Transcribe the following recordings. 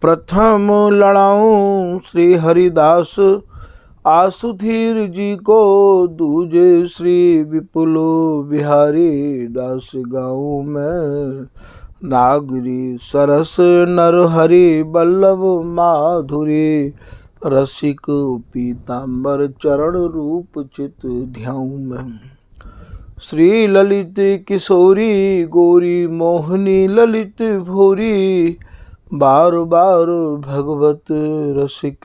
प्रथम लड़ाऊं श्री हरिदास आसुधीर जी को, दूजे श्री विपुल बिहारी दास गाऊं मैं। नागरी सरस नरहरि बल्लभ माधुरी, रसिक पीताम्बर चरण रूप चित ध्याऊं मैं। श्री ललित किशोरी गौरी मोहनी ललित भोरी, बार बार भगवत रसिक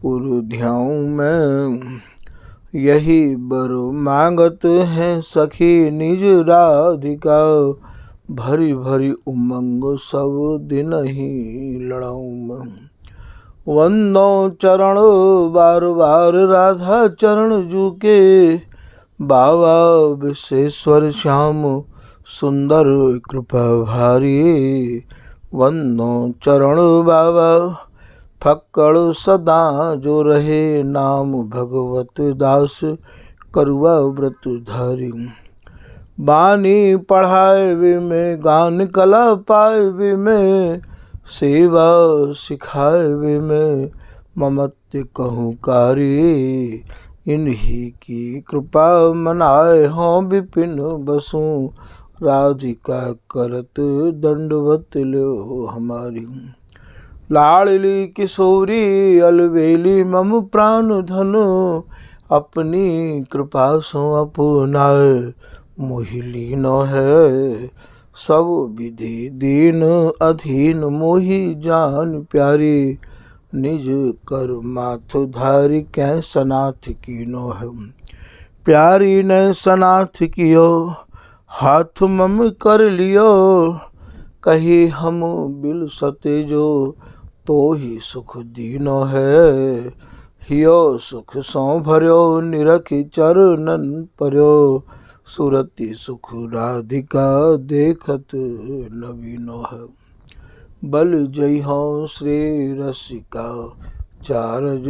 पुर ध्याऊं मैं। यही बर मांगत हैं सखी निज राधिका, भरी भरी उमंग सब दिन ही लड़ाऊं मैं। वंदो चरण बार बार राधा चरण जूके, बाबा विश्वेश्वर श्याम सुंदर कृपा भारी। वंदो चरण बाबा फक्कड़ सदा जो रहे, नाम भगवत दास करुआ व्रत धारी। बानी पढ़ाए वे में गान कला पाए वे में, सेवा सिखाए वे में ममत्य कहूँ कारी। इन्हीं की कृपा मनाए हों विपिन बसूं, राधिका करत दंडवत लो हमारी। लाडली किशोरी अलबेली मम प्राण धन, अपनी कृपा सो अपनाए मोहि लीन है। सब विधि दीन अधीन मोहि जान प्यारी, निज कर माथ धारी कै सनाथ कीनो है। प्यारी ने सनाथ कियो हाथ मम कर लियो, कही हम बिल सते जो तो ही सुख दीनो है। हियो सुख सौ भर्यो निरखि चरणन पर्यो, सुरति सुख राधिका देखत नवीनो है। बल जय हो श्री रसिका चारज,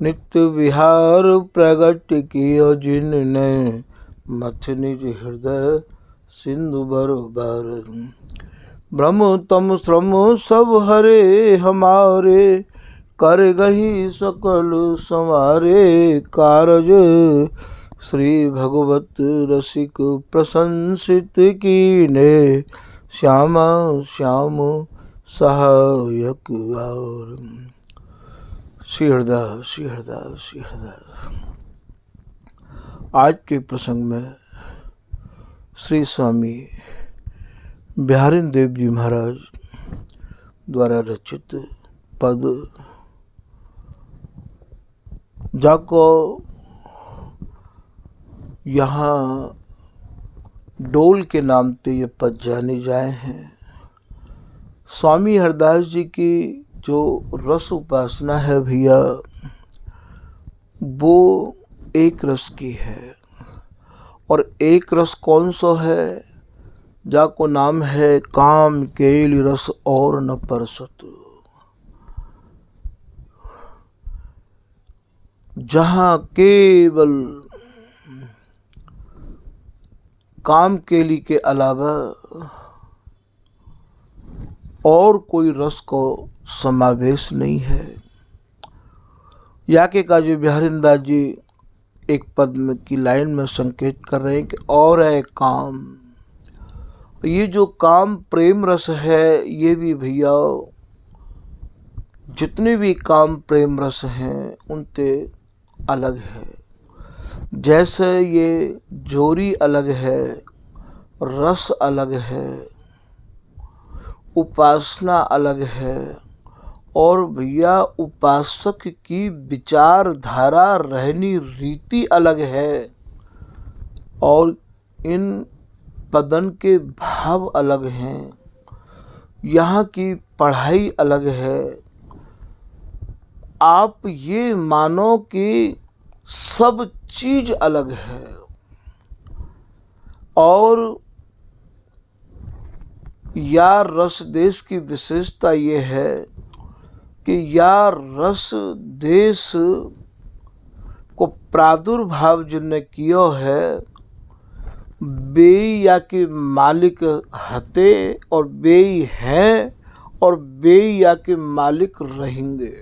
नित्य विहार प्रगट कियो जिनने, मथ निज हृदय सिंधु बरबार। भ्रम तम श्रम सब हरे हमारे, कर गही सकल संवारे कारज। श्री भगवत रसिक प्रशंसित कीने, श्यामा श्याम सहायक और। श्री हरदास श्री हरदास श्री हरदास। आज के प्रसंग में श्री स्वामी बिहारिन देव जी महाराज द्वारा रचित पद, जाको यहाँ डोल के नाम से ये पद जाने जाए हैं। स्वामी हरदास जी की जो रस उपासना है भैया, वो एक रस की है। और एक रस कौन सा है? जाको नाम है काम केल रस और न परसत। जहाँ केवल काम केली के अलावा और कोई रस को समावेश नहीं है। याके काजी बिहारिन दास जी एक पद में की लाइन में संकेत कर रहे हैं कि और है काम। ये जो काम प्रेम रस है, ये भी भैया जितने भी काम प्रेम रस हैं उनसे अलग है। जैसे ये जोरी अलग है, रस अलग है, उपासना अलग है, और भैया उपासक की विचारधारा रहनी रीति अलग है, और इन पदन के भाव अलग हैं, यहाँ की पढ़ाई अलग है। आप ये मानो कि सब चीज अलग है। और या रस देश की विशेषता ये है कि या रस देश को प्रादुर्भाव जिनने किया है, बेई या के मालिक हते और बेई हैं और बेया के मालिक रहेंगे।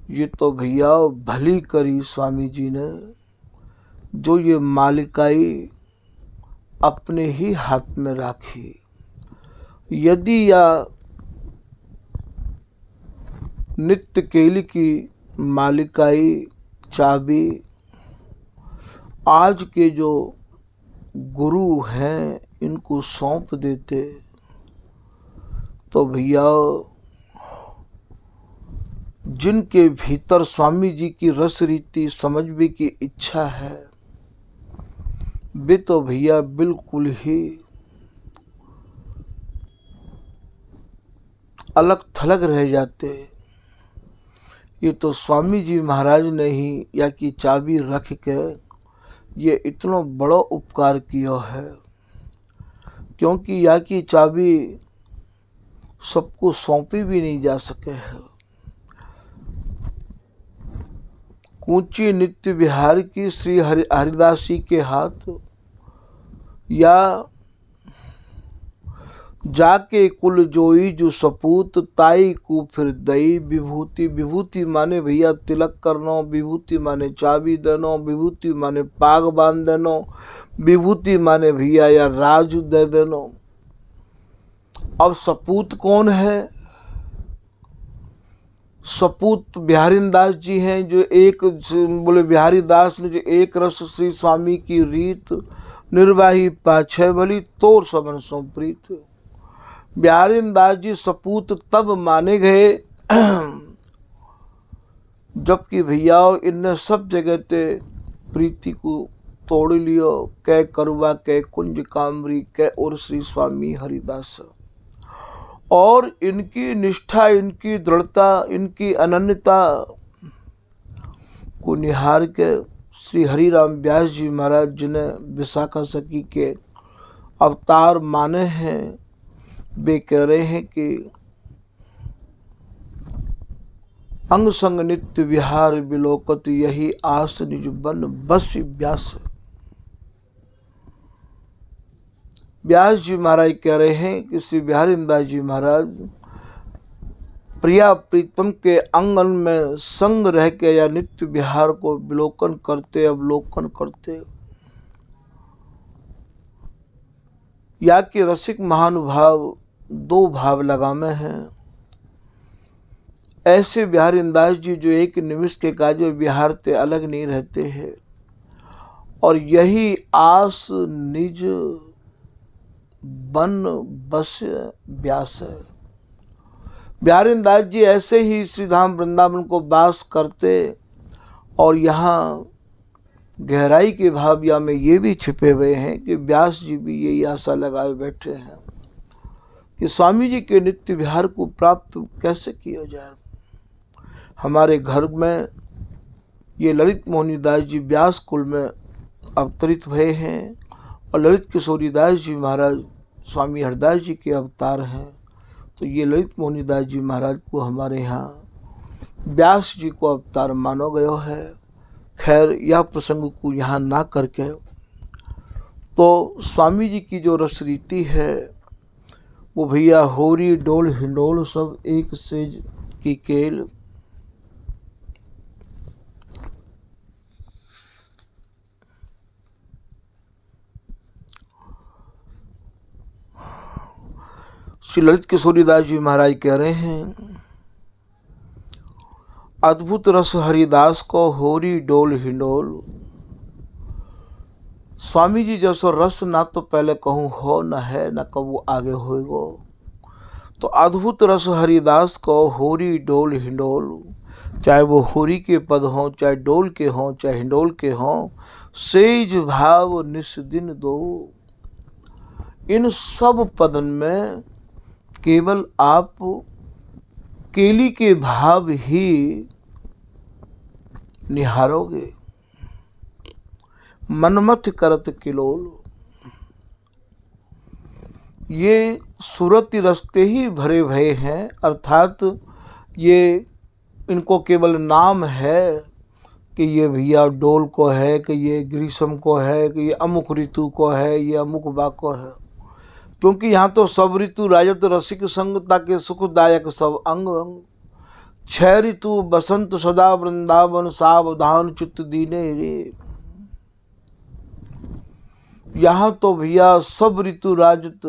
ये तो भैया भली करी स्वामी जी ने, जो ये मालिकाई अपने ही हाथ में राखी। यदि या नित्य केली की मालिकाई चाबी आज के जो गुरु हैं इनको सौंप देते तो भैया जिनके भीतर स्वामी जी की रस रीति समझने की इच्छा है वे तो भैया बिल्कुल ही अलग थलग रह जाते। ये तो स्वामी जी महाराज ने ही या की चाबी रख के ये इतना बड़ा उपकार किया है, क्योंकि या की चाबी सबको सौंपी भी नहीं जा सके है। कूची नित्य विहार की श्री हरिदास जी के हाथ, या जाके कुल जोई जो सपूत ताई को फिर दई विभूति। विभूति माने भैया तिलक करनो, विभूति माने चाबी देनो, विभूति माने पाग बांध देनो, विभूति माने भैया या राज दे देनो। अब सपूत कौन है? सपूत बिहारी दास जी हैं, जो एक बोले बिहारी दास ने जो एक रस श्री स्वामी की रीत निर्वाही पाछे भली तोर सबन सो प्रीत। बिहारी दास जी सपूत तब माने गए जबकि भैया इनने सब जगह ते प्रीति को तोड़ लियो। कै करुआ कै कुंज कामरी कै और श्री स्वामी हरिदास। और इनकी निष्ठा, इनकी दृढ़ता, इनकी अनन्यता को निहार के श्री हरिराम व्यास जी महाराज जिन्हें विशाखा सखी के अवतार माने हैं, वे कह रहे हैं कि अंग संग नित्य विहार विलोकत यही आस निज बन बस व्यास। व्यास जी महाराज कह रहे हैं कि श्री बिहारी दास जी महाराज प्रिया प्रीतम के आंगन में संग रह के या नित्य विहार को विलोकन करते, अवलोकन करते। या कि रसिक महानुभाव दो भाव लगामे हैं। ऐसे बिहारी दास जी जो एक निमिष के काज में बिहार ते अलग नहीं रहते हैं, और यही आस निज बन बस व्यास है। बिहारी दास जी ऐसे ही श्री धाम वृंदावन को वास करते, और यहाँ गहराई के भाव या में ये भी छिपे हुए हैं कि व्यास जी भी यही आशा लगाए बैठे हैं कि स्वामी जी के नित्य विहार को प्राप्त कैसे किया जाए। हमारे घर में ये ललित मोहनी दास जी व्यास कुल में अवतरित हुए हैं, और ललित किशोरी दास जी महाराज स्वामी हरदास जी के अवतार हैं। तो ये ललित मोहनी दास जी महाराज को हमारे यहाँ व्यास जी को अवतार माना गया है। खैर यह प्रसंग को यहाँ ना करके, तो स्वामी जी की जो रस रीति है वो भैया होरी डोल हिंडोल सब एक सेज की केल। श्री ललित किशोरी दास जी महाराज कह रहे हैं, अद्भुत रस हरिदास को होरी डोल हिंडोल। स्वामी जी जैसो रस ना तो पहले कहूँ हो न है, न कबू आगे होएगो। तो अद्भुत रस हरिदास को होरी डोल हिंडोल, चाहे वो होरी के पद हों, चाहे डोल के हों, चाहे हिंडोल के हों, सेज भाव निस दिन दो। इन सब पदन में केवल आप केली के भाव ही निहारोगे। मनमथ करत किलोल, ये सूरती रस्ते ही भरे भये हैं, अर्थात ये इनको केवल नाम है कि ये भैया डोल को है, कि ये ग्रीष्म को है, कि ये अमुक ऋतु को है, ये अमुक बा को है। क्योंकि यहाँ तो सब ऋतु राजत रसिक संगता के सुखदायक सब अंग अंग। 6 ऋतु बसंत सदा वृंदावन सावधान चित्त दीने रे। यहाँ तो भैया सब ऋतु राजत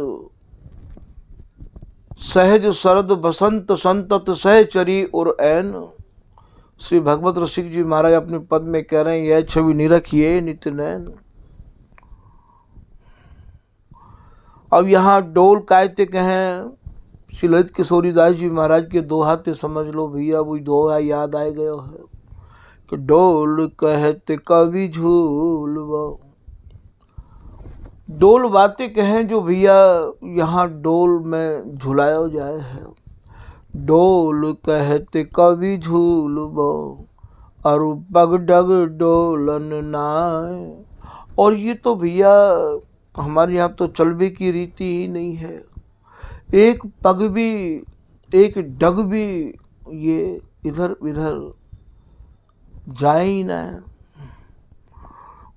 सहज शरद बसंत संतत सहचरी और ऐन। श्री भगवत रसिक जी महाराज अपने पद में कह रहे हैं, यह छवि निरखिए नित्य नैन। अब यहाँ डोल कहते कहें श्री ललित किशोरीदास जी महाराज के दोहाते समझ लो भैया, वही दोहा याद आ गया है कि डोल कहते कवि झूल। डोल बातें कहें जो भैया यहाँ डोल में झुलाया जाए है। डोल कहते कवि झूल अरु पग डग डोलन नाय। और ये तो भैया हमारे यहाँ तो चलबे की रीति ही नहीं है। एक पग भी एक डग भी ये इधर इधर जाए ही ना।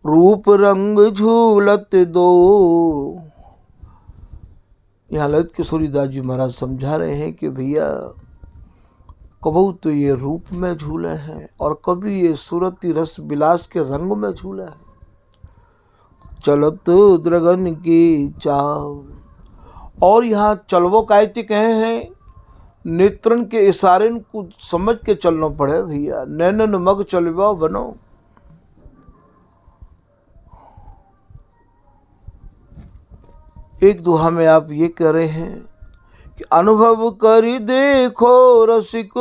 रूप रंग झूलत दो। यहाँ ललित किशोरीदास जी महाराज समझा रहे हैं कि भैया कबू तो ये रूप में झूले हैं और कभी ये सूरती रस विलास के रंग में झूले हैं। चलत द्रगन की चाव। और यहाँ चलवो कहते कहे हैं, नेत्रन के इशारे को समझ के चलना पड़े भैया। नैनन मग चलवा बनो। एक दोहा में आप ये कह रहे हैं कि अनुभव करी देखो रसिक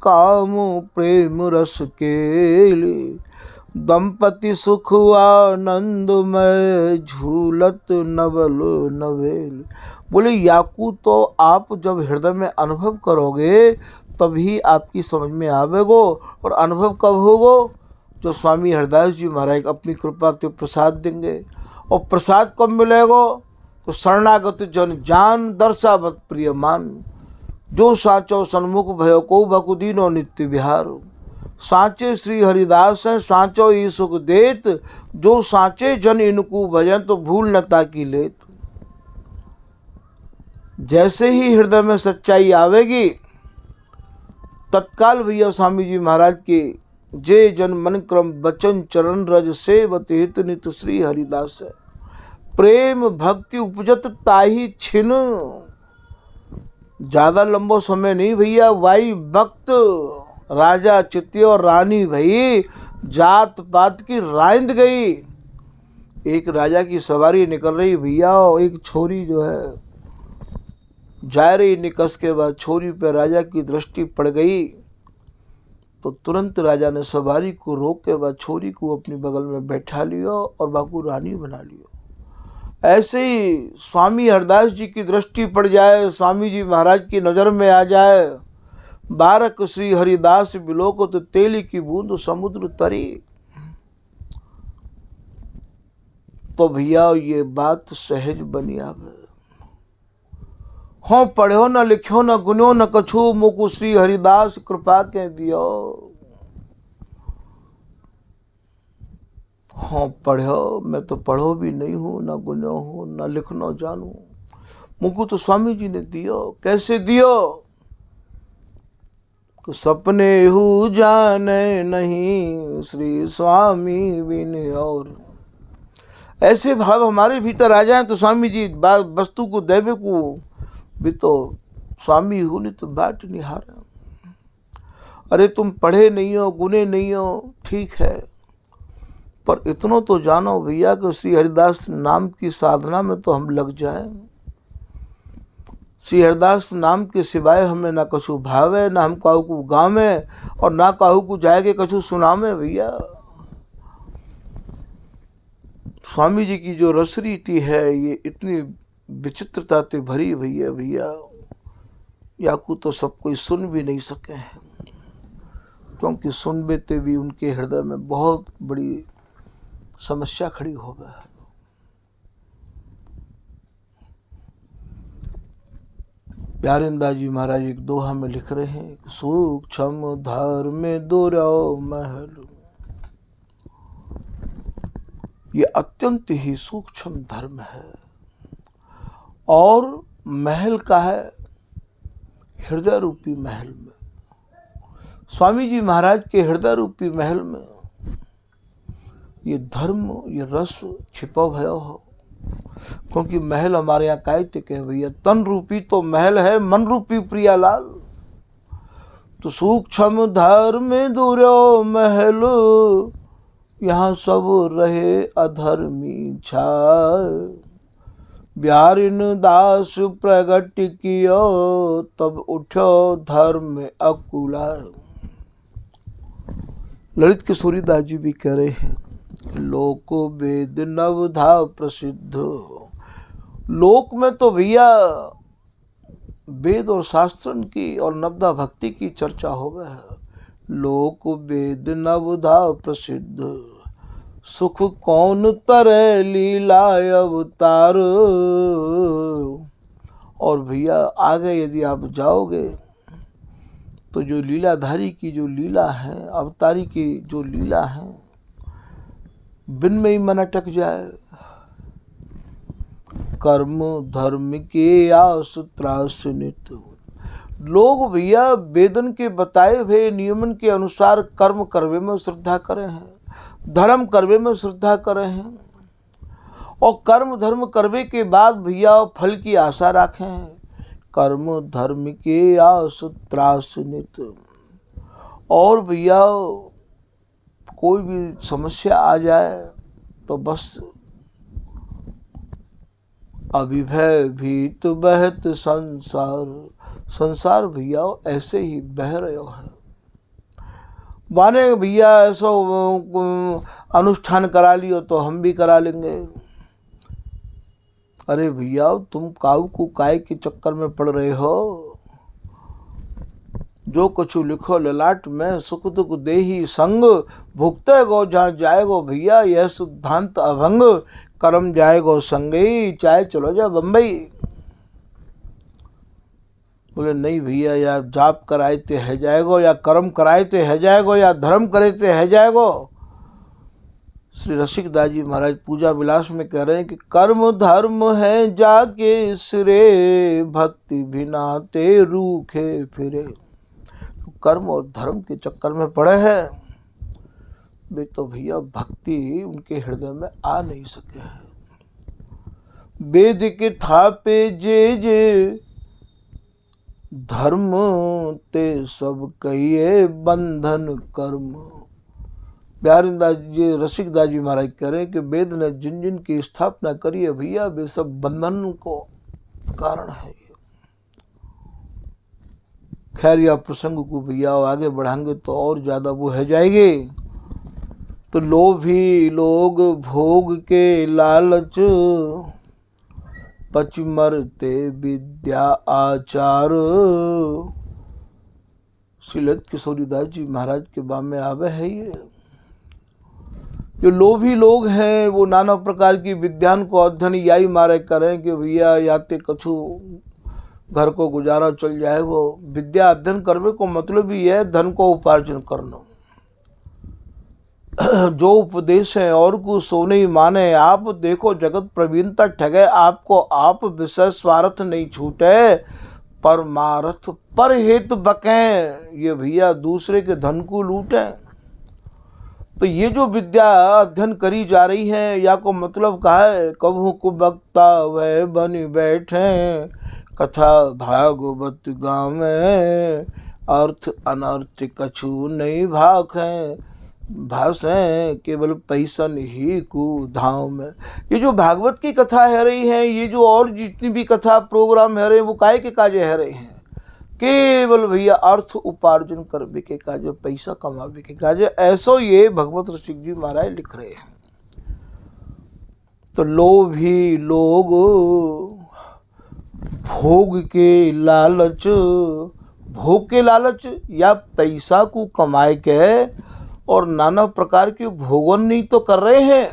काम प्रेम रस के लिए। दंपति सुख आनंद में झूलत नवल नवेल। बोले याकू तो आप जब हृदय में अनुभव करोगे तभी आपकी समझ में आवेगो। और अनुभव कब होगो? जो स्वामी हरदास जी महाराज अपनी कृपा ते प्रसाद देंगे। और प्रसाद कब मिलेगो? तो शरणागत जन जान दर्शावत प्रिय मान। जो साचो सन्मुख भयो को बकुदीनो नित्य विहार। साचे श्री हरिदास हैं साचो ही सुख देत। जो साचे जन इनको भजन तो भूल न ताकी लेत। जैसे ही हृदय में सच्चाई आवेगी तत्काल भैया स्वामी जी महाराज के जे जन मन क्रम बचन चरण रज सेवत हित नित श्री हरिदास है। प्रेम भक्ति उपजत ताही छिन। ज्यादा लंबो समय नहीं भैया। वाई वक्त राजा चित्ती और रानी भई जात पात की राइंद गई। एक राजा की सवारी निकल रही भैया और एक छोरी जो है जा रही निकस के बाद छोरी पे राजा की दृष्टि पड़ गई तो तुरंत राजा ने सवारी को रोक के बाद छोरी को अपनी बगल में बैठा लिया और बाकू रानी बना लिया। ऐसे ही स्वामी हरदास जी की दृष्टि पड़ जाए, स्वामी जी महाराज की नज़र में आ जाए। बारक श्री हरिदास बिलोको तो तेली की बूंद समुद्र तरी। तो भैया ये बात सहज बनी आवे। हों पढ़ो न लिखो न गुनो न कछु मुकु श्री हरिदास कृपा के दियो। हाँ पढ़ो, मैं तो पढ़ो भी नहीं हूँ, न गुनो हूँ, न लिखनो जानू। मुझको तो स्वामी जी ने दियो। कैसे दियो? तो सपने हु जाने नहीं श्री स्वामी बिन और। ऐसे भाव हमारे भीतर आ जाए तो स्वामी जी वस्तु को देवे को भी तो स्वामी हूँ नहीं तो बाट निहार। अरे तुम पढ़े नहीं हो, गुने नहीं हो, ठीक है, पर इतनो तो जानो भैया कि श्री हरिदास नाम की साधना में तो हम लग जाएं। श्री हरिदास नाम के सिवाय हमें ना कछु भावे, ना हम काहू को गावे और ना काहू को जाएगे कछु सुनावे। भैया स्वामी जी की जो रस रीति है ये इतनी विचित्रता से भरी भैया भैया याकू तो सब कोई सुन भी नहीं सके हैं, क्योंकि सुन बेते भी उनके हृदय में बहुत बड़ी समस्या खड़ी हो गई है। प्यारेंद्र जी महाराज एक दोहा में लिख रहे हैं, सूक्ष्म धर्म में दोहराओ महल। ये अत्यंत ही सूक्ष्म धर्म है और महल का है हृदय रूपी महल में, स्वामी जी महाराज के हृदय रूपी महल में ये धर्म, ये रस छिपा भया हो। क्योंकि महल हमारे यहाँ कायतिक है भैया, तन रूपी तो महल है, मन रूपी प्रियालाल। तो सूक्ष्म धर्म दुर्यो महल, यहाँ सब रहे अधर्मी छाय। ब्यारिन दास प्रगट कियो, तब उठो धर्म अकुला। ललित किशोरी दास जी भी कह रहे हैं, लोक वेद नवधा प्रसिद्ध। लोक में तो भैया वेद और शास्त्रन की और नवधा भक्ति की चर्चा हो गया है। लोक वेद नवधा प्रसिद्ध, सुख कौन तरह लीला अवतार। और भैया आगे यदि आप जाओगे तो जो लीलाधारी की जो लीला है, अवतारी की जो लीला है, बिन में ही मन अटक जाए। कर्म धर्म के आस त्रास नित। लोग भैया वेदन के बताए हुए नियमन के अनुसार कर्म करवे में श्रद्धा करे हैं, धर्म करवे में श्रद्धा करे हैं, और कर्म धर्म करवे के बाद भैया फल की आशा रखें। कर्म धर्म के आस त्रास नित। और भैया कोई भी समस्या आ जाए तो बस अभिभय भीत बहत संसार, संसार भैया ऐसे ही बह रहे है। माने भैया ऐसा अनुष्ठान करा लियो तो हम भी करा लेंगे। अरे भैया तुम काऊ को काय के चक्कर में पड़ रहे हो। जो कछु लिखो ललाट में, सुख दुख देही संग। भुगते गो जहाँ जाएगो भैया, यह सिद्धांत अभंग। कर्म जाएगो संगई, चाहे चलो जा बम्बई। बोले नहीं भैया, या जाप कराए ते है जाएगो, या कर्म कराए ते है जाएगो, या धर्म करे ते है जाएगो। श्री रसिक दास जी महाराज पूजा विलास में कह रहे हैं कि कर्म धर्म है जाके सिरे, भक्ति बिना ते रूखे फिरे। कर्म और धर्म के चक्कर में पड़े हैं वे तो भैया भक्ति उनके हृदय में आ नहीं सके हैं। वेद के थापे जे जे धर्म, ते सब कहिए बंधन कर्म। प्यारे दास जी, रसिक दास जी महाराज कह रहे हैं कि वेद ने जिन जिन की स्थापना करी है भैया, वे सब बंधन को कारण है। खैर या प्रसंग को भैया आगे बढ़ाएंगे तो और ज्यादा वो है जाएंगे। तो लोभी लोग भोग के लालच, पच मरते विद्या आचार। श्री ललित किशोरी दास जी महाराज के बाम में आवे है ये। जो लोभी लोग हैं वो नाना प्रकार की विद्यान को अध्ययन यही मारे करें कि भैया याते कछु घर को गुजारा चल जाएगो। विद्या अध्ययन करने को मतलब ही है धन को उपार्जन करना। जो उपदेश है और को सो नहीं माने। आप देखो जगत प्रवीणता ठगे आपको, आप विषय स्वार्थ नहीं छूटे, परमार्थ पर हेतु बकें। ये भैया दूसरे के धन को लूटे। तो ये जो विद्या अध्ययन करी जा रही है या को मतलब कहा है, कभू को वक्ता वह बनी बैठे, कथा भागवत गाँव में, अर्थ अनर्थ कछु नहीं भाखें, भाषे केवल पैसन ही को धाम में। ये जो भागवत की कथा है रही है, ये जो और जितनी भी कथा प्रोग्राम है रहे वो काय के काजे है रहे हैं, केवल भैया अर्थ उपार्जन करने के काजे, पैसा कमाने के काजे। ऐसो ये भगवत रसिक जी महाराज लिख रहे हैं। तो लोभी लोग भोग के लालच, भोग के लालच या पैसा को कमाए के और नाना प्रकार के भोगन नहीं तो कर रहे हैं।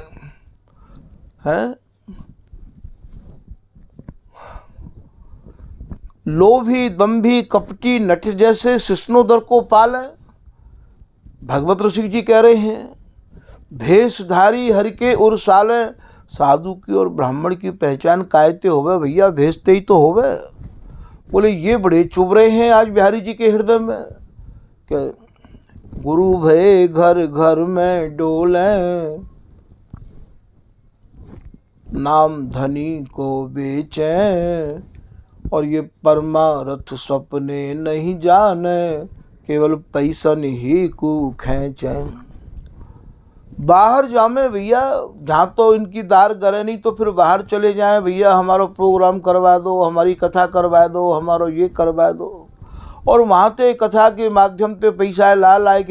लोभी दंभी कपटी नट जैसे शिष्णोदर को पाले। भगवत रसिक जी कह रहे हैं, भेषधारी हरि के उर साले, साधु की और ब्राह्मण की पहचान कायते होवे भैया, भेजते ही तो होवे। बोले ये बड़े चुभ रहे हैं आज बिहारी जी के हृदय में कि गुरु भय घर घर में डोले, नाम धनी को बेचे, और ये परमार्थ सपने नहीं जाने, केवल पैसन ही को खींचे। बाहर जामे भैया, जहाँ तो इनकी दार करे नहीं तो फिर बाहर चले जाएं भैया, हमारा प्रोग्राम करवा दो, हमारी कथा करवा दो, हमारा ये करवा दो। और वहाँ ते कथा के माध्यम से पैसा ला लाए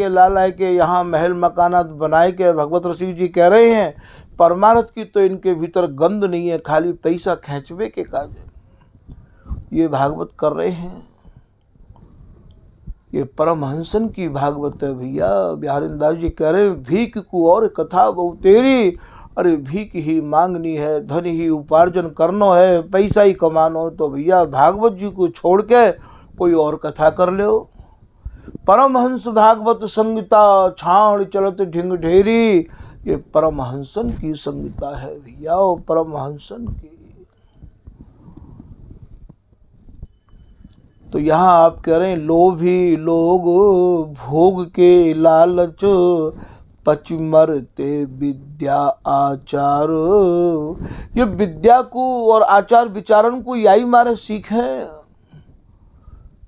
के यहाँ महल मकानात बनाए के भगवत रसिक जी कह रहे हैं परमार्थ की तो इनके भीतर गंध नहीं है, खाली पैसा खींचवे के कार्य ये भागवत कर रहे हैं। ये परमहंसन की भागवत है भैया। बिहारीदास जी कह रहे हैं भीख को और कथा बहु तेरी, अरे भीख ही मांगनी है, धन ही उपार्जन करनो है, पैसा ही कमानो, तो भैया भागवत जी को छोड़ के कोई और कथा कर लो। परमहंस भागवत संगीता छाण चलत ढिंग ढेरी, ये परमहंसन की संगीता है भैया, परमहंसन की। तो यहाँ आप कह रहे हैं लोभी लोग भोग के लालच, पच मरते विद्या आचार। ये विद्या को और आचार विचारण को यही मारे सीखे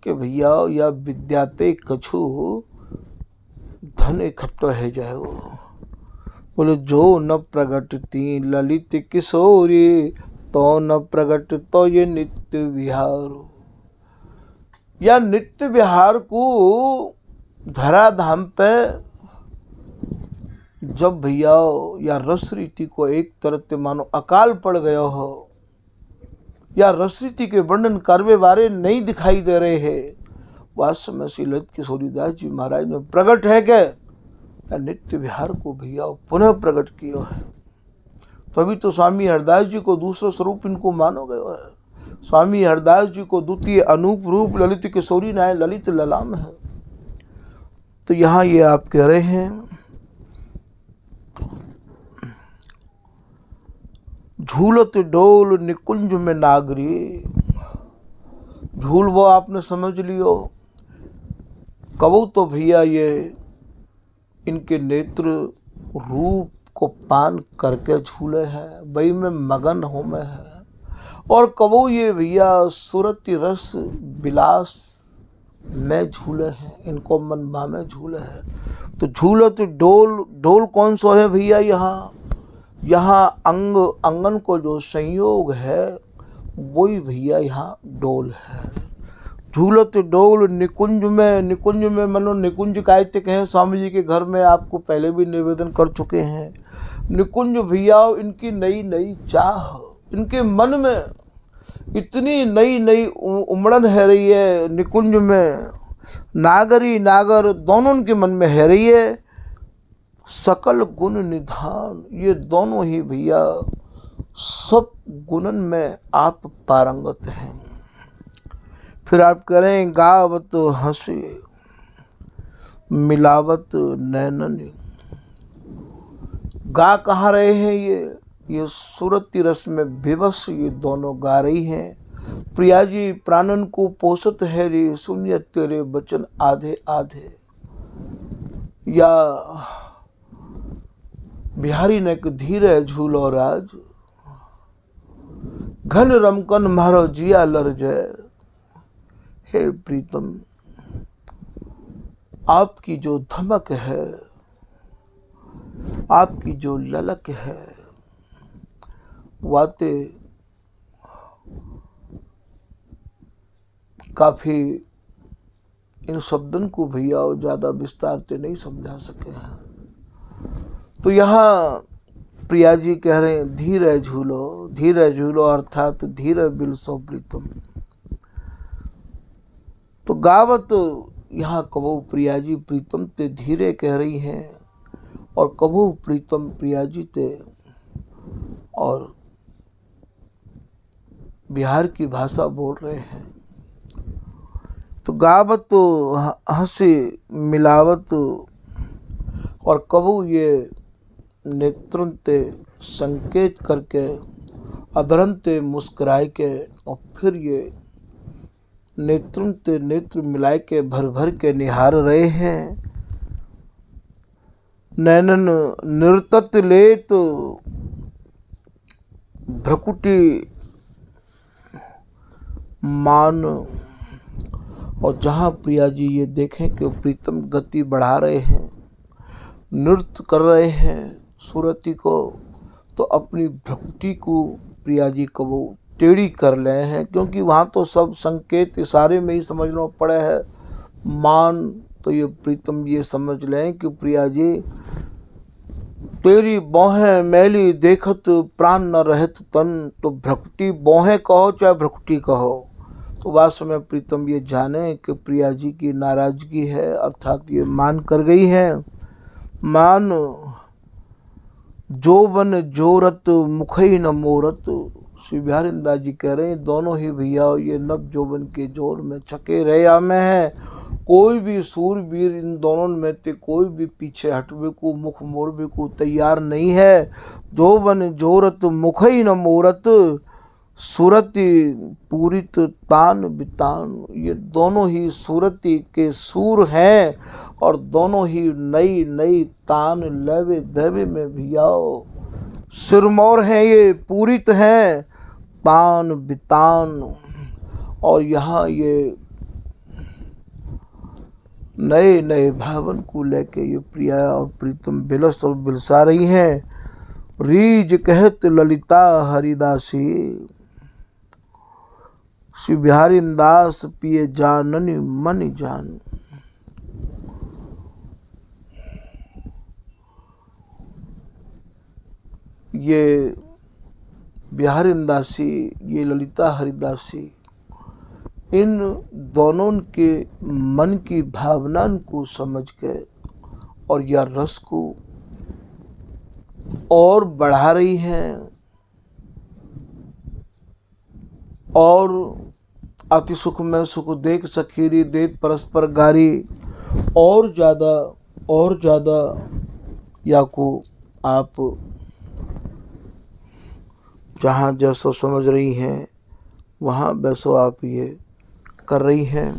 कि भैया या विद्या ते कछु धन इकट्ठा है जाएगो। बोले जो न प्रगटती ललित किशोरी, तो न प्रगट तो ये नित्य विहार। या नित्य विहार को धराधाम पे जब भैया या रस रीति को एक तरह से मानो अकाल पड़ गया हो, या रस रीति के वर्णन करवे बारे नहीं दिखाई दे रहे हैं, वास्तव में श्री ललित किशोरीदास जी महाराज ने प्रकट है कि या नित्य विहार को भैया पुनः प्रकट किया है। तभी तो स्वामी हरदास जी को दूसरा स्वरूप इनको मानो गया है। स्वामी हरदास जी को द्वितीय अनूप रूप ललित किशोरी नाय ललित ललाम है। तो यहाँ ये आप कह रहे हैं झूलत डोल निकुंज में नागरी। झूल वो आपने समझ लियो, कबू तो भैया ये इनके नेत्र रूप को पान करके झूले हैं, वही में मगन हो में है। और कबू ये भैया सुरति रस विलास में झूले हैं, इनको मनभा में झूले हैं। तो झूलत डोल, डोल कौन सा है भैया? यहाँ अंग अंगन को जो संयोग है वही भैया यहाँ डोल है। झूलत डोल निकुंज में, निकुंज में मनो निकुंज कायते कहें, स्वामी जी के घर में आपको पहले भी निवेदन कर चुके हैं। निकुंज भैया इनकी नई नई चाह, इनके मन में इतनी नई नई उमड़न है रही है। निकुंज में नागरी नागर दोनों उनके मन में है रही है। सकल गुण निधान, ये दोनों ही भैया सब गुणन में आप पारंगत हैं। फिर आप करें गावत हंसी मिलावत नैनन। गा कहाँ रहे हैं ये सूरती रस में विवश ये दोनों गा रही हैं। प्रिया जी प्राणन को पोषत है रे, सुनिए तेरे वचन आधे आधे। या बिहारी ने धीरे झूलो राज, घन रमकन मारो जिया लर जय। हे प्रीतम, आपकी जो धमक है, आपकी जो ललक है, वाते काफी इन शब्दों को भैया ज़्यादा विस्तार से नहीं समझा सके हैं। तो यहाँ प्रिया जी कह रहे हैं धीरे झूलो अर्थात धीरे बिलसो प्रीतम। तो गावत यहाँ कबू प्रिया जी प्रीतम ते धीरे कह रही हैं और कबू प्रीतम प्रिया जी ते, और बिहार की भाषा बोल रहे हैं। तो गावत हंसी मिलावत, और कबू ये नेत्रंते संकेत करके अधरंते मुस्कुराए के और फिर ये नेत्रंते नेत्र मिलाए के भर भर के निहार रहे हैं। नैनन निर्तत लेत भ्रकुटी मान। और जहाँ प्रिया जी ये देखें कि प्रीतम गति बढ़ा रहे हैं, नृत्य कर रहे हैं सूरती को, तो अपनी भ्रकुटी को प्रिया जी को वो टेढ़ी कर रहे हैं, क्योंकि वहाँ तो सब संकेत इशारे में ही समझना पड़े है। मान तो ये प्रीतम ये समझ लें कि प्रिया जी तेरी बाहें मैली देखत प्राण न रहत तन, तो भ्रकुटी बाहें कहो चाहे भ्रकुटी कहो, तो वास्तव में प्रीतम ये जाने कि प्रिया जी की नाराजगी है, अर्थात ये मान कर गई है। मान जोबन जोरत मुखई न मोरत। श्री बिहारिंदा जी कह रहे हैं दोनों ही भैया ये नव जोबन के जोर में छके रया में है। कोई भी सूरवीर इन दोनों में से कोई भी पीछे हटवे को मुख मोड़वे को तैयार नहीं है। जोबन जोरत मुखई न मोरत, सूरती पूरित तान बितान। ये दोनों ही सूरती के सूर हैं और दोनों ही नई नई तान लेवे देवे में भियाओ। सिरमौर हैं ये, पूरित हैं, तान बितान। और यहाँ ये नए नए भावन को लेके ये प्रिया और प्रीतम बिलस और बिलसा रही हैं। रीज कहत ललिता हरिदासी, श्री बिहारिंदास पिए जाननी मन जान। ये बिहारिंदासी, ये ललिता हरिदासी, इन दोनों के मन की भावना को समझ के और यह रस को और बढ़ा रही हैं और अति सुख में सुख देख सखीरी देत परस्पर गारी। और ज़्यादा या को आप जहाँ जैसा समझ रही हैं वहाँ वैसो आप ये कर रही हैं।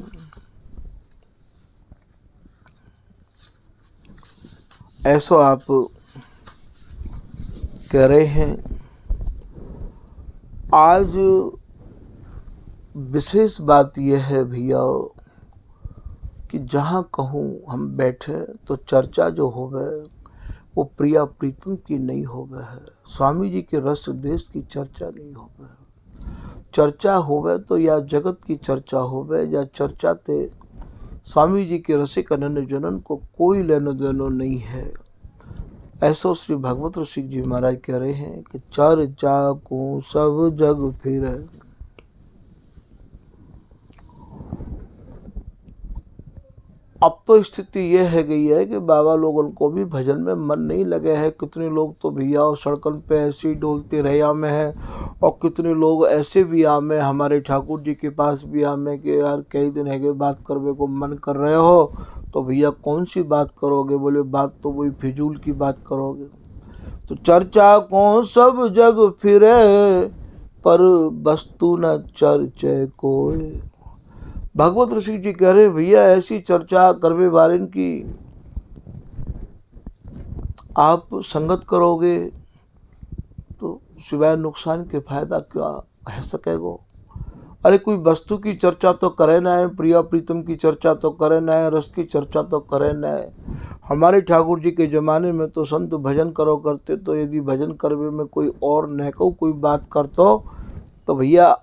ऐसा आप कह रहे हैं। आज विशेष बात यह है भैया कि जहाँ कहूँ हम बैठे तो चर्चा जो होवे वो प्रिया प्रीतम की नहीं होवे है, स्वामी जी के रस देश की चर्चा नहीं होवे है। चर्चा होवे तो या जगत की चर्चा होवे या चर्चा ते स्वामी जी के रसिक अनन्य जनन को कोई लेनो देनो नहीं है। ऐसा श्री भगवत ऋषि जी महाराज कह रहे हैं कि चर्चा को सब जग फिरे। अब तो स्थिति यह है गई है कि बाबा लोगों को भी भजन में मन नहीं लगे है। कितने लोग तो भैया सड़कन पे ऐसे ही डोलते रहे में है और कितने लोग ऐसे भी आमे हमारे ठाकुर जी के पास भी आमे कि यार कई दिन है बात करने को मन कर रहे हो तो भैया कौन सी बात करोगे। बोले बात तो वही फिजूल की बात करोगे। तो चर्चा को सब जग फिरे पर वस्तु न चर्चे कोई। भगवत ऋषि जी कह रहे भैया ऐसी चर्चा करवे बारे की आप संगत करोगे तो सिवाय नुकसान के फायदा क्या है सकेगो। अरे कोई वस्तु की चर्चा तो करे ना है, प्रिया प्रीतम की चर्चा तो करे ना है, रस की चर्चा तो करे ना है। हमारे ठाकुर जी के ज़माने में तो संत भजन करो करते, तो यदि भजन करवे में कोई और नहको कोई बात करतो तो भैया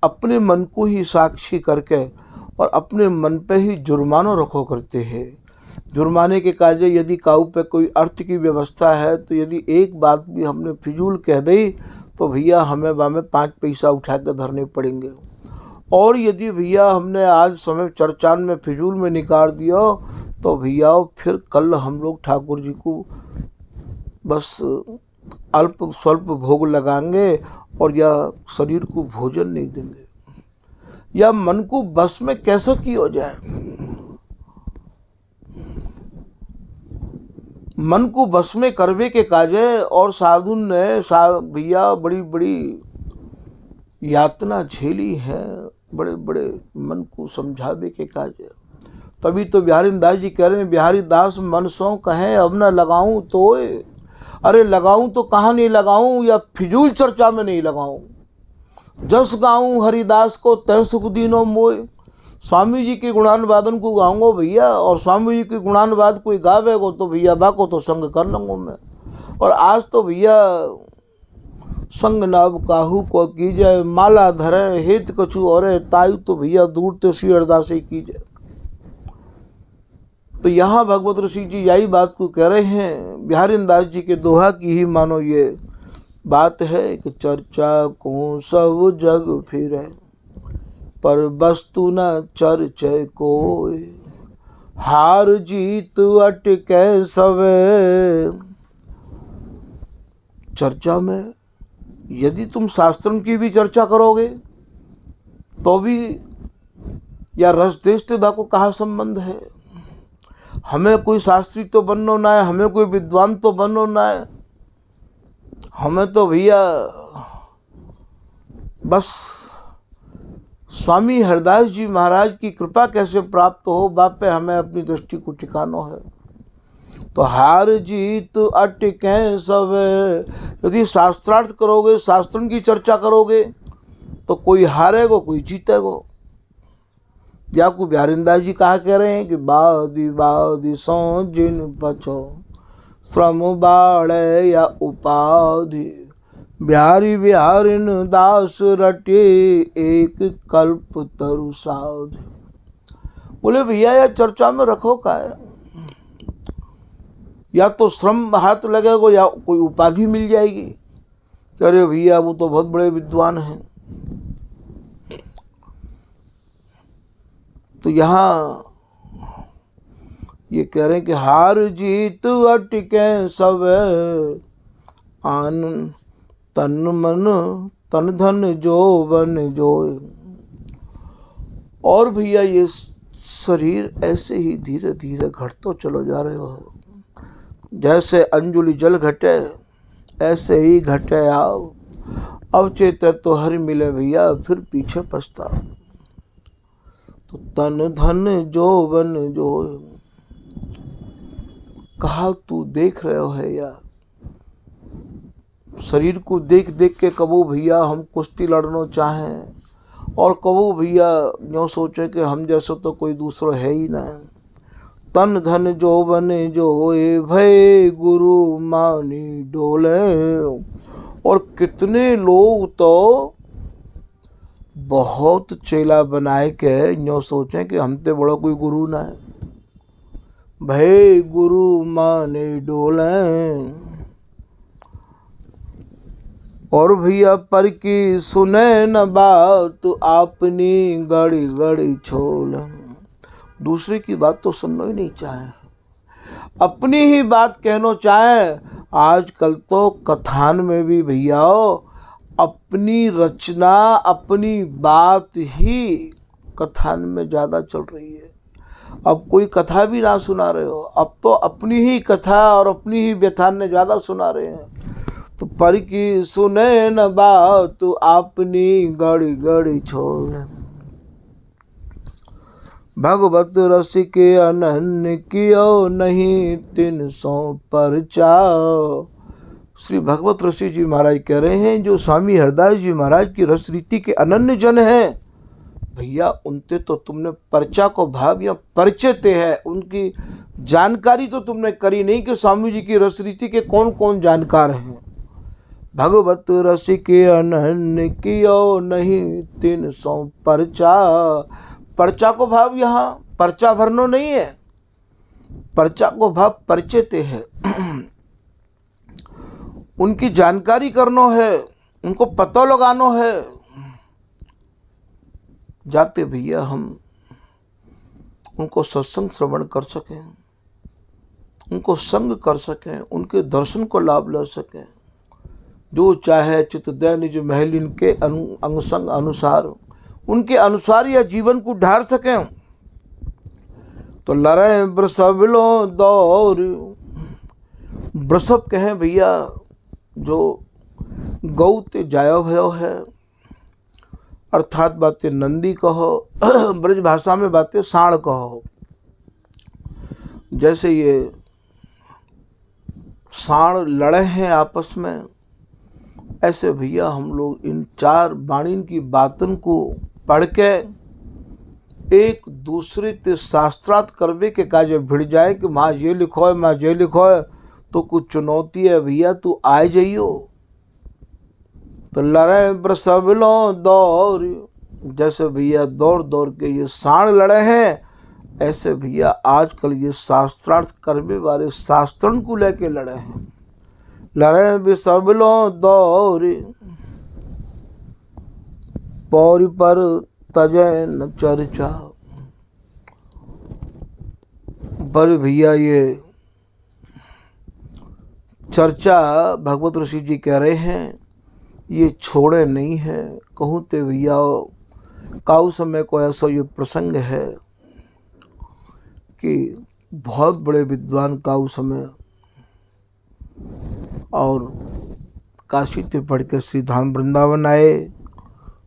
अपने मन को ही साक्षी करके और अपने मन पे ही जुर्माना रखो करते हैं। जुर्माने के कार्य यदि काऊ पे कोई अर्थ की व्यवस्था है तो यदि एक बात भी हमने फिजूल कह दी तो भैया हमें वामे 5 पैसा उठा के धरने पड़ेंगे। और यदि भैया हमने आज समय चर्चा में फिजूल में निकाल दिया तो भैया फिर कल हम लोग ठाकुर जी को बस अल्प स्वल्प भोग लगाएंगे और या शरीर को भोजन नहीं देंगे। या मन को बस में कैसे की हो जाए। मन को बस में करवे के काजे, और साधु ने भैया बड़ी बड़ी यातना झेली है, बड़े बड़े मन को समझावे के काजे। तभी तो बिहारी दास जी कह रहे हैं, बिहारी दास मन सो कहें अब न लगाऊं तो, अरे लगाऊं तो कहाँ नहीं लगाऊं, या फिजूल चर्चा में नहीं लगाऊं। जस गाऊं हरिदास को तय सुख दीनो मोय। स्वामी जी के गुणानुवादन को गाऊंगा भैया, और स्वामी जी के गुणानुवाद कोई गावेगो तो भैया बा को तो संग कर लूँगा मैं। और आज तो भैया संग नाव काहू को कीजिए, माला धरे हित कछु और तायु तो भैया दूर तो श्री अरदास ही कीजिए। तो यहाँ भगवत ऋषि जी यही बात को कह रहे हैं, बिहारी दास जी के दोहा की ही मानो ये बात है कि चर्चा को सब जग फिरे, पर वस्तु न चर्चे कोय। हार जीत अटके सवे। चर्चा में यदि तुम शास्त्रों की भी चर्चा करोगे तो भी, या रस देश को कहा संबंध है। हमें कोई शास्त्री तो बनना ना है, हमें कोई विद्वान तो बनना ना है, हमें तो भैया बस स्वामी हरदास जी महाराज की कृपा कैसे प्राप्त हो, बाप पे हमें अपनी दृष्टि को ठिकाना है। तो हार जीत अटके सब। यदि शास्त्रार्थ करोगे, शास्त्रों की चर्चा करोगे तो कोई हारेगो कोई जीतेगो। या को बिहारी दास जी कहा कह रहे हैं कि बादी बादी सो जिन पछो, श्रम बाड़े या उपाधि। बिहारी बिहारिन दास रटे एक कल्प तरु साध। बोले भैया या चर्चा में रखो का है, या तो श्रम हाथ लगेगा या कोई उपाधि मिल जाएगी। अरे भैया वो तो बहुत बड़े विद्वान हैं। तो यहाँ ये कह रहे हैं कि हार जीत अटके सब, आन तन मन तन धन जो बन जोय। और भैया ये शरीर ऐसे ही धीरे धीरे घटतो चलो जा रहे हो, जैसे अंजुलि जल घटे ऐसे ही घटे आओ। अब चेते तो हरि मिले भैया, फिर पीछे पछताओ। तो तन धन जो बन जो, कहा तू देख रहे हो है या शरीर को देख देख के कबो भैया हम कुश्ती लड़ना चाहें, और कबो भैया यूँ सोचे कि हम जैसे तो कोई दूसरा है ही ना। तन धन जो बने जो होए, भय गुरु मानी डोले। और कितने लोग तो बहुत चेला बनाए के यूँ सोचें कि हमसे बड़ा कोई गुरु ना है। भय गुरु माने डोले। और भैया पर की सुने न बात, अपनी गड़ी गड़ी छोल। दूसरे की बात तो सुनना ही नहीं चाहे, अपनी ही बात कहना चाहे। आजकल तो कथान में भी भैया अपनी रचना अपनी बात ही कथान में ज़्यादा चल रही है। अब कोई कथा भी ना सुना रहे हो, अब तो अपनी ही कथा और अपनी ही व्यथान ने ज़्यादा सुना रहे हैं। तो पर की सुने न बात, अपनी गड़ी गड़ी छोड़। भगवत रस के अनन्य कियो नहीं 300 परचा। श्री भगवत ऋषि जी महाराज कह रहे हैं, जो स्वामी हरदास जी महाराज की रस रीति के अनन्य जन हैं भैया, उनते तो तुमने पर्चा को भाव या परिचय ते है, उनकी जानकारी तो तुमने करी नहीं कि स्वामी जी की रस रीति के कौन कौन जानकार हैं। भगवत रस के अनन्य कियो नहीं 300 परचा। पर्चा को भाव यहाँ पर्चा भरनो नहीं है, पर्चा को भाव परिचय ते है। उनकी जानकारी करनो है, उनको पता लगानो है। जाते भैया हम उनको सत्संग श्रवण कर सकें, उनको संग कर सकें, उनके दर्शन को लाभ ले सकें। जो चाहे चित दे निज महलिन के अंगसंग अनुसार, उनके अनुसार या जीवन को ढार सकें। तो लड़े ब्रसबिलो दौर, वृषभ कहें भैया जो गौ ते जायो भयो है, अर्थात बातें नंदी कहो, ब्रज भाषा में बातें साण कहो। जैसे ये साण लड़े हैं आपस में, ऐसे भैया हम लोग इन चार वाणिन की बातन को पढ़ के एक दूसरे ते शास्त्रार्थ करवे के काज भिड़ जाए कि माँ ये लिखो है, माँ ये लिखो है, तो कुछ चुनौती है भैया तू आए जाइयो। तो लड़े वृषभ लो दौड़, जैसे भैया दौड़ दौड़ के ये साण लड़े हैं, ऐसे भैया आजकल ये शास्त्रार्थ करवे वाले शास्त्रन को लेके लड़े हैं। लड़े वृषभ लो दौड़, पौरी पर तजय न चर्चा। पर भैया ये चर्चा भगवत ऋषि जी कह रहे हैं ये छोड़े नहीं है। कहूँ ते भैया काउ समय को ऐसा ये प्रसंग है कि बहुत बड़े विद्वान काउ समय और काशी ते पढ़ के श्री धाम वृंदावन आए।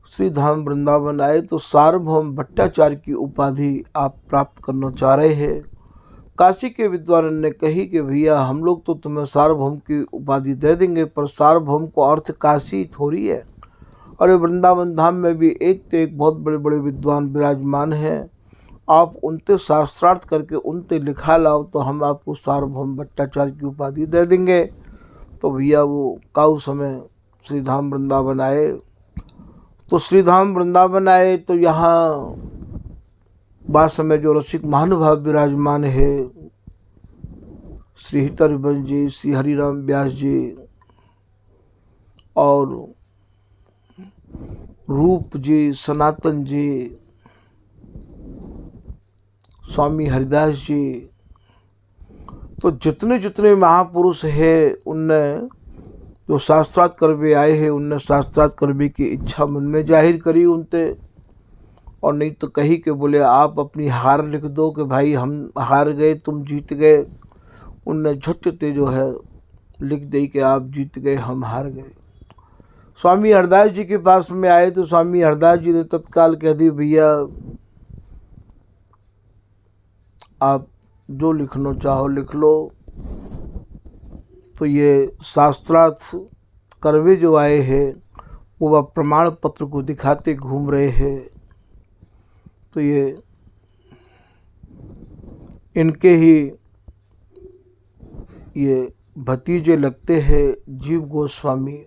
श्री धाम वृंदावन आए तो सार्वभौम भट्टाचार्य की उपाधि आप प्राप्त करना चाह रहे हैं। काशी के विद्वान ने कही कि भैया हम लोग तो तुम्हें सार्वभौम की उपाधि दे देंगे, पर सार्वभौम को अर्थ काशी थोड़ी है। और वृंदावन धाम में भी एक तो एक बहुत बड़े बड़े विद्वान विराजमान हैं, आप उनसे शास्त्रार्थ करके उनसे लिखा लाओ तो हम आपको सार्वभौम भट्टाचार्य की उपाधि दे देंगे। तो भैया वो काउ समय श्रीधाम वृंदावन आए। तो श्रीधाम वृंदावन आए तो यहाँ वास में जो रसिक महानुभाव विराजमान है, श्री हितरवंश जी, श्री हरिराम व्यास जी और रूप जी, सनातन जी, स्वामी हरिदास जी, तो जितने जितने महापुरुष हैं उनने जो शास्त्रार्थ करवे आए हैं उनने शास्त्रार्थ करवे की इच्छा मन में जाहिर करी उनते। और नहीं तो कही के बोले आप अपनी हार लिख दो कि भाई हम हार गए तुम जीत गए। उनने झटते जो है लिख दी कि आप जीत गए हम हार गए। स्वामी हरदास जी के पास में आए तो स्वामी हरदास जी ने तत्काल कह दी भैया आप जो लिखना चाहो लिख लो। तो ये शास्त्रार्थ करवे जो आए हैं वो वह प्रमाण पत्र को दिखाते घूम रहे हैं। तो ये इनके ही ये भतीजे लगते हैं जीव गोस्वामी,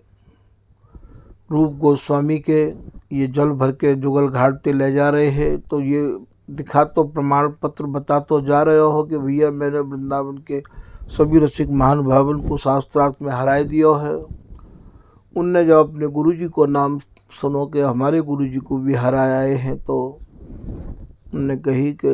रूप गोस्वामी के। ये जल भर के जुगल घाट पे ले जा रहे हैं। तो ये दिखा तो प्रमाण पत्र बता तो जा रहे हो कि भैया मैंने वृंदावन के सभी रसिक महानुभावन को शास्त्रार्थ में हराए दिया है। उनने जब अपने गुरुजी को नाम सुनो कि हमारे गुरुजी को भी हराए आए हैं तो उनने कही कि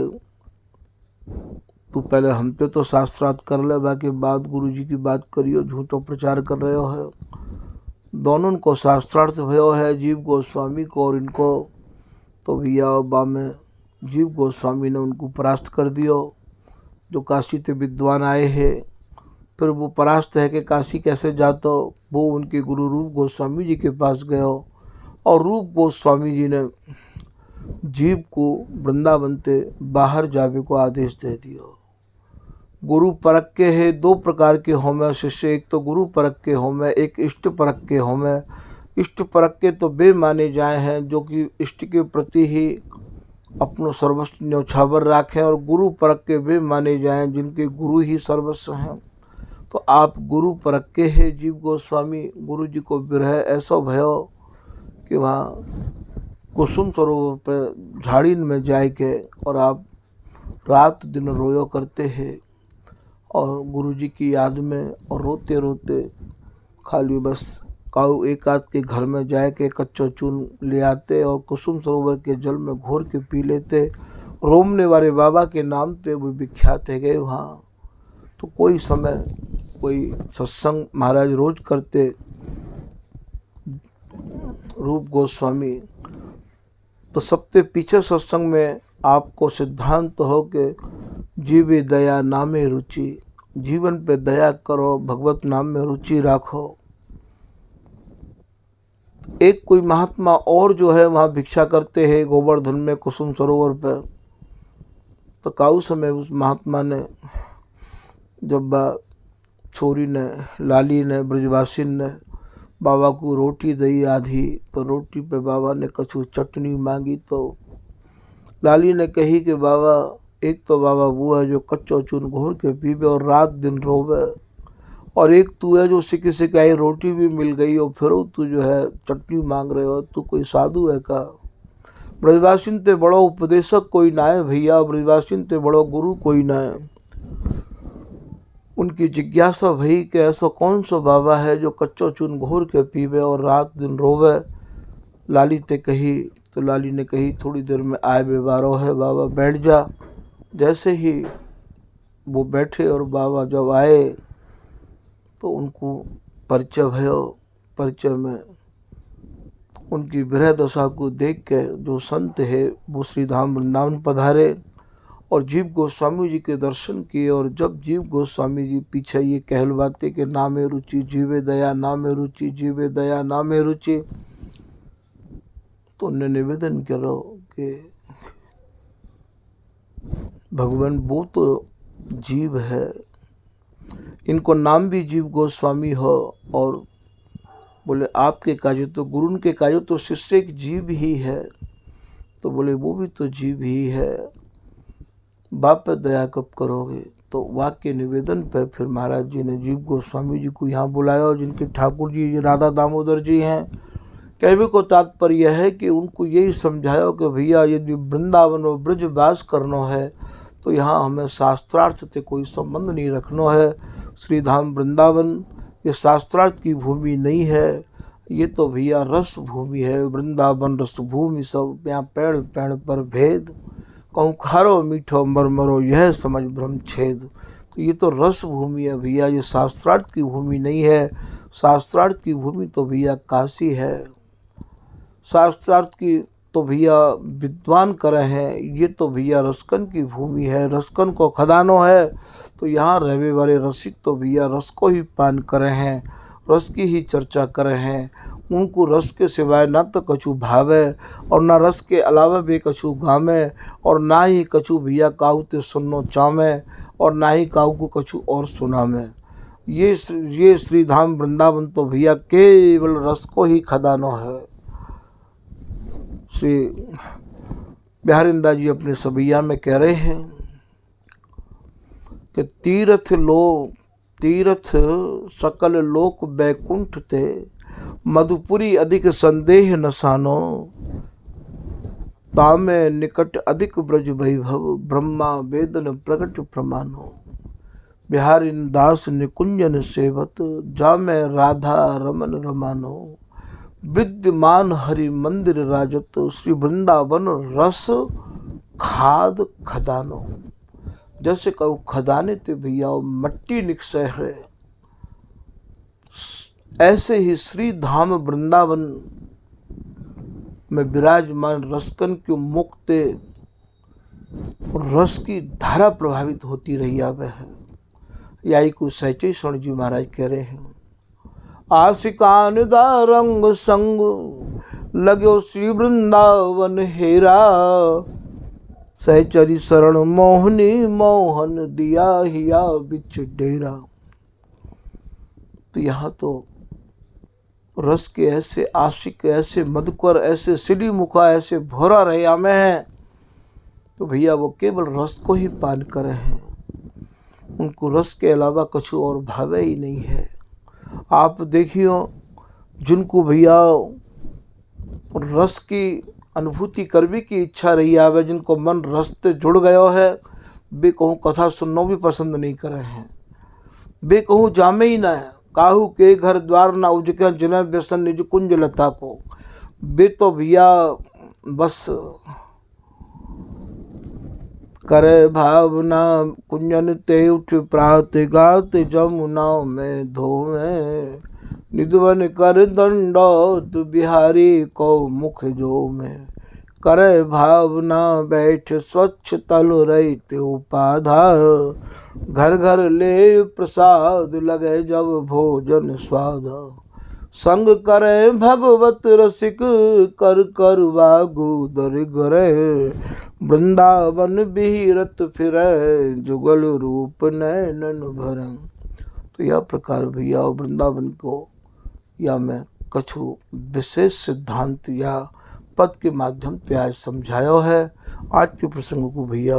तू पहले हम पे तो शास्त्रार्थ कर ले, बाकी बाद गुरुजी की बात करियो, झूठो प्रचार कर रहे हो है। दोनों को शास्त्रार्थ भयो है, जीव गोस्वामी को और इनको। तो भैया बा में जीव गोस्वामी ने उनको परास्त कर दियो। जो काशी से विद्वान आए हैं फिर वो परास्त है कि काशी कैसे जातो, वो उनके गुरु रूप गोस्वामी जी के पास गए और रूप गोस्वामी जी ने जीव को वृंदावन से बाहर जावे को आदेश दे दिया। गुरु परक के है दो प्रकार के होमे शिष्य, एक तो गुरु परक के होमे, एक इष्ट परक के होमे। इष्ट परक के तो वे माने जाए हैं जो कि इष्ट के प्रति ही अपनो सर्वस्व न्यौछावर राखें, और गुरु परक के वे माने जाएं जिनके गुरु ही सर्वस्व हैं। तो आप गुरु परक के है जीव गोस्वामी। गुरु जी को विरह ऐसा भयो कि वहाँ कुसुम सरोवर पे झाड़ीन में जाए के और आप रात दिन रोयो करते हैं और गुरु जी की याद में, और रोते रोते खाली बस काऊ एक आध के घर में जाए के कच्चो चून ले आते और कुसुम सरोवर के जल में घोर के पी लेते। रोमने वाले बाबा के नाम पे वो विख्यात है गए वहाँ। तो कोई समय कोई सत्संग महाराज रोज करते रूप गोस्वामी, तो सबसे पीछे सत्संग में आपको सिद्धांत हो के जीवे दया नामे रुचि, जीवन पे दया करो, भगवत नाम में रुचि राखो। एक कोई महात्मा और जो है वहाँ भिक्षा करते हैं गोवर्धन में कुसुम सरोवर पे। तो काऊ समय उस महात्मा ने, जब छोरी ने, लाली ने, ब्रजवासिन ने बाबा को रोटी दी आधी, तो रोटी पे बाबा ने कछु चटनी मांगी। तो लाली ने कही कि बाबा, एक तो बाबा वो है जो कच्चो चून घोर के पीवे और रात दिन रोवे, और एक तू है जो सिक्की सिकाई रोटी भी मिल गई और फिर तू जो है चटनी मांग रहे हो, तू कोई साधु है का? ब्रजवासिन ते बड़ो उपदेशक कोई ना है भैया, ब्रजवासिन ते बड़ो गुरु कोई ना है। उनकी जिज्ञासा भई कि ऐसा कौन सा बाबा है जो कच्चो चून घोर के पीवे और रात दिन रोवे। लाली ते कही, तो लाली ने कही थोड़ी देर में आए बेवारो है, बाबा बैठ जा। जैसे ही वो बैठे और बाबा जब आए तो उनको परिचय भयो। परिचय में उनकी विरह दशा को देख के जो संत है वो श्री धाम वृंदावन पधारे और जीव गोस्वामी जी के दर्शन किए। और जब जीव गोस्वामी जी पीछे ये कहलवाते कि नामे रुचि जीवे दया, नामे रुचि जीवे दया, नामे रुचि, तो उन्हें निवेदन करो कि भगवान वो तो जीव है, इनको नाम भी जीव गोस्वामी हो। और बोले आपके काजो तो गुरु के काजो तो शिष्य एक जीव ही है। तो बोले वो भी तो जीव ही है, बाप पे दया कब करोगे? तो वाक्य निवेदन पे फिर महाराज जी ने जीव गोस्वामी जी को यहाँ बुलाया, और जिनके ठाकुर जी राधा दामोदर जी हैं। कहने को तात्पर्य है कि उनको यही समझाया कि भैया यदि वृंदावन और ब्रज वास करना है तो यहाँ हमें शास्त्रार्थ से कोई संबंध नहीं रखना है। श्री धाम वृंदावन ये शास्त्रार्थ की भूमि नहीं है, ये तो भैया रस भूमि है। वृंदावन रस भूमि सब, यहाँ पेड़ पेड़ पर भेद, कहूँ खारो मीठो मरमरो यह समझ ब्रह्म छेद। तो ये तो रस भूमि है भैया, ये शास्त्रार्थ की भूमि नहीं है। शास्त्रार्थ की भूमि तो भैया काशी है। शास्त्रार्थ की तो भैया विद्वान करे हैं, ये तो भैया रसकन की भूमि है, रसकन को खदानो है। तो यहाँ रहने वाले रसिक तो भैया रस को ही पान करे हैं, रस की ही चर्चा करे हैं। उनको रस के सिवाय ना तो कछु भावे और ना रस के अलावा भी कछु गामे, और ना ही कछु भैया काहू ते सुननो चामे और ना ही काहू को कछु और सुनामे। ये श्री धाम वृंदावन तो भैया केवल रस को ही खदानो है। श्री बिहारिंदा जी अपने सबैया में कह रहे हैं कि तीर्थ सकल लोक बैकुंठ ते, मधुपुरी अधिक संदेह न सानो, तामे निकट अधिक ब्रज वैभव, ब्रह्मा वेदन प्रकट प्रमानो। बिहारिन दास निकुंजन सेवत, जामे राधा रमन रमानो, विद्यमान हरि मंदिर राजत, श्री वृंदावन रस खाद खदानो। जैसे कहूँ खदाने ते भैया मट्टी निकसे है, ऐसे ही श्री धाम वृंदावन में विराजमान रसकन के मुक्ते रस की धारा प्रभावित होती रही आवे है। यही को सैचे स्वर्ण जी महाराज कह रहे हैं, आशिकान दा रंग संग लगो श्री वृंदावन हेरा, सहचरी शरण मोहनी मोहन दिया हिया बिच डेरा। तो यहाँ तो रस के ऐसे आशिक, ऐसे मधुकर, ऐसे सिली मुखा, ऐसे भोरा रहे में हैं। तो भैया वो केवल रस को ही पान करे हैं, उनको रस के अलावा कुछ और भावे ही नहीं है। आप देखियो जिनको भैया रस की अनुभूति करने की इच्छा रही आवे, जिनको मन रस से जुड़ गयो है, वे कहूँ कथा सुनना भी पसंद नहीं करे हैं, वे कहूँ जामे ही ना है। काहू के घर द्वार ना उजके जिन्हें व्यसन निज कुंज लता को, वे तो भैया बस करे भावना कुंजन ते उठ प्रात गात जमुना में धोवे, निधवन कर दंडौत बिहारी को मुख जो में, करे भावना बैठ स्वच्छ तल रहित उपाधा। घर घर ले प्रसाद लगे जब भोजन स्वाद। संग करे भगवत रसिक कर कर वागु दर गरे। वृंदावन बिहरत फिरे जुगल रूप नैनन भर। तो यह प्रकार भैया वृंदावन को या मैं कछु विशेष सिद्धांत या पद के माध्यम से आज समझायो है। आज के प्रसंग को भैया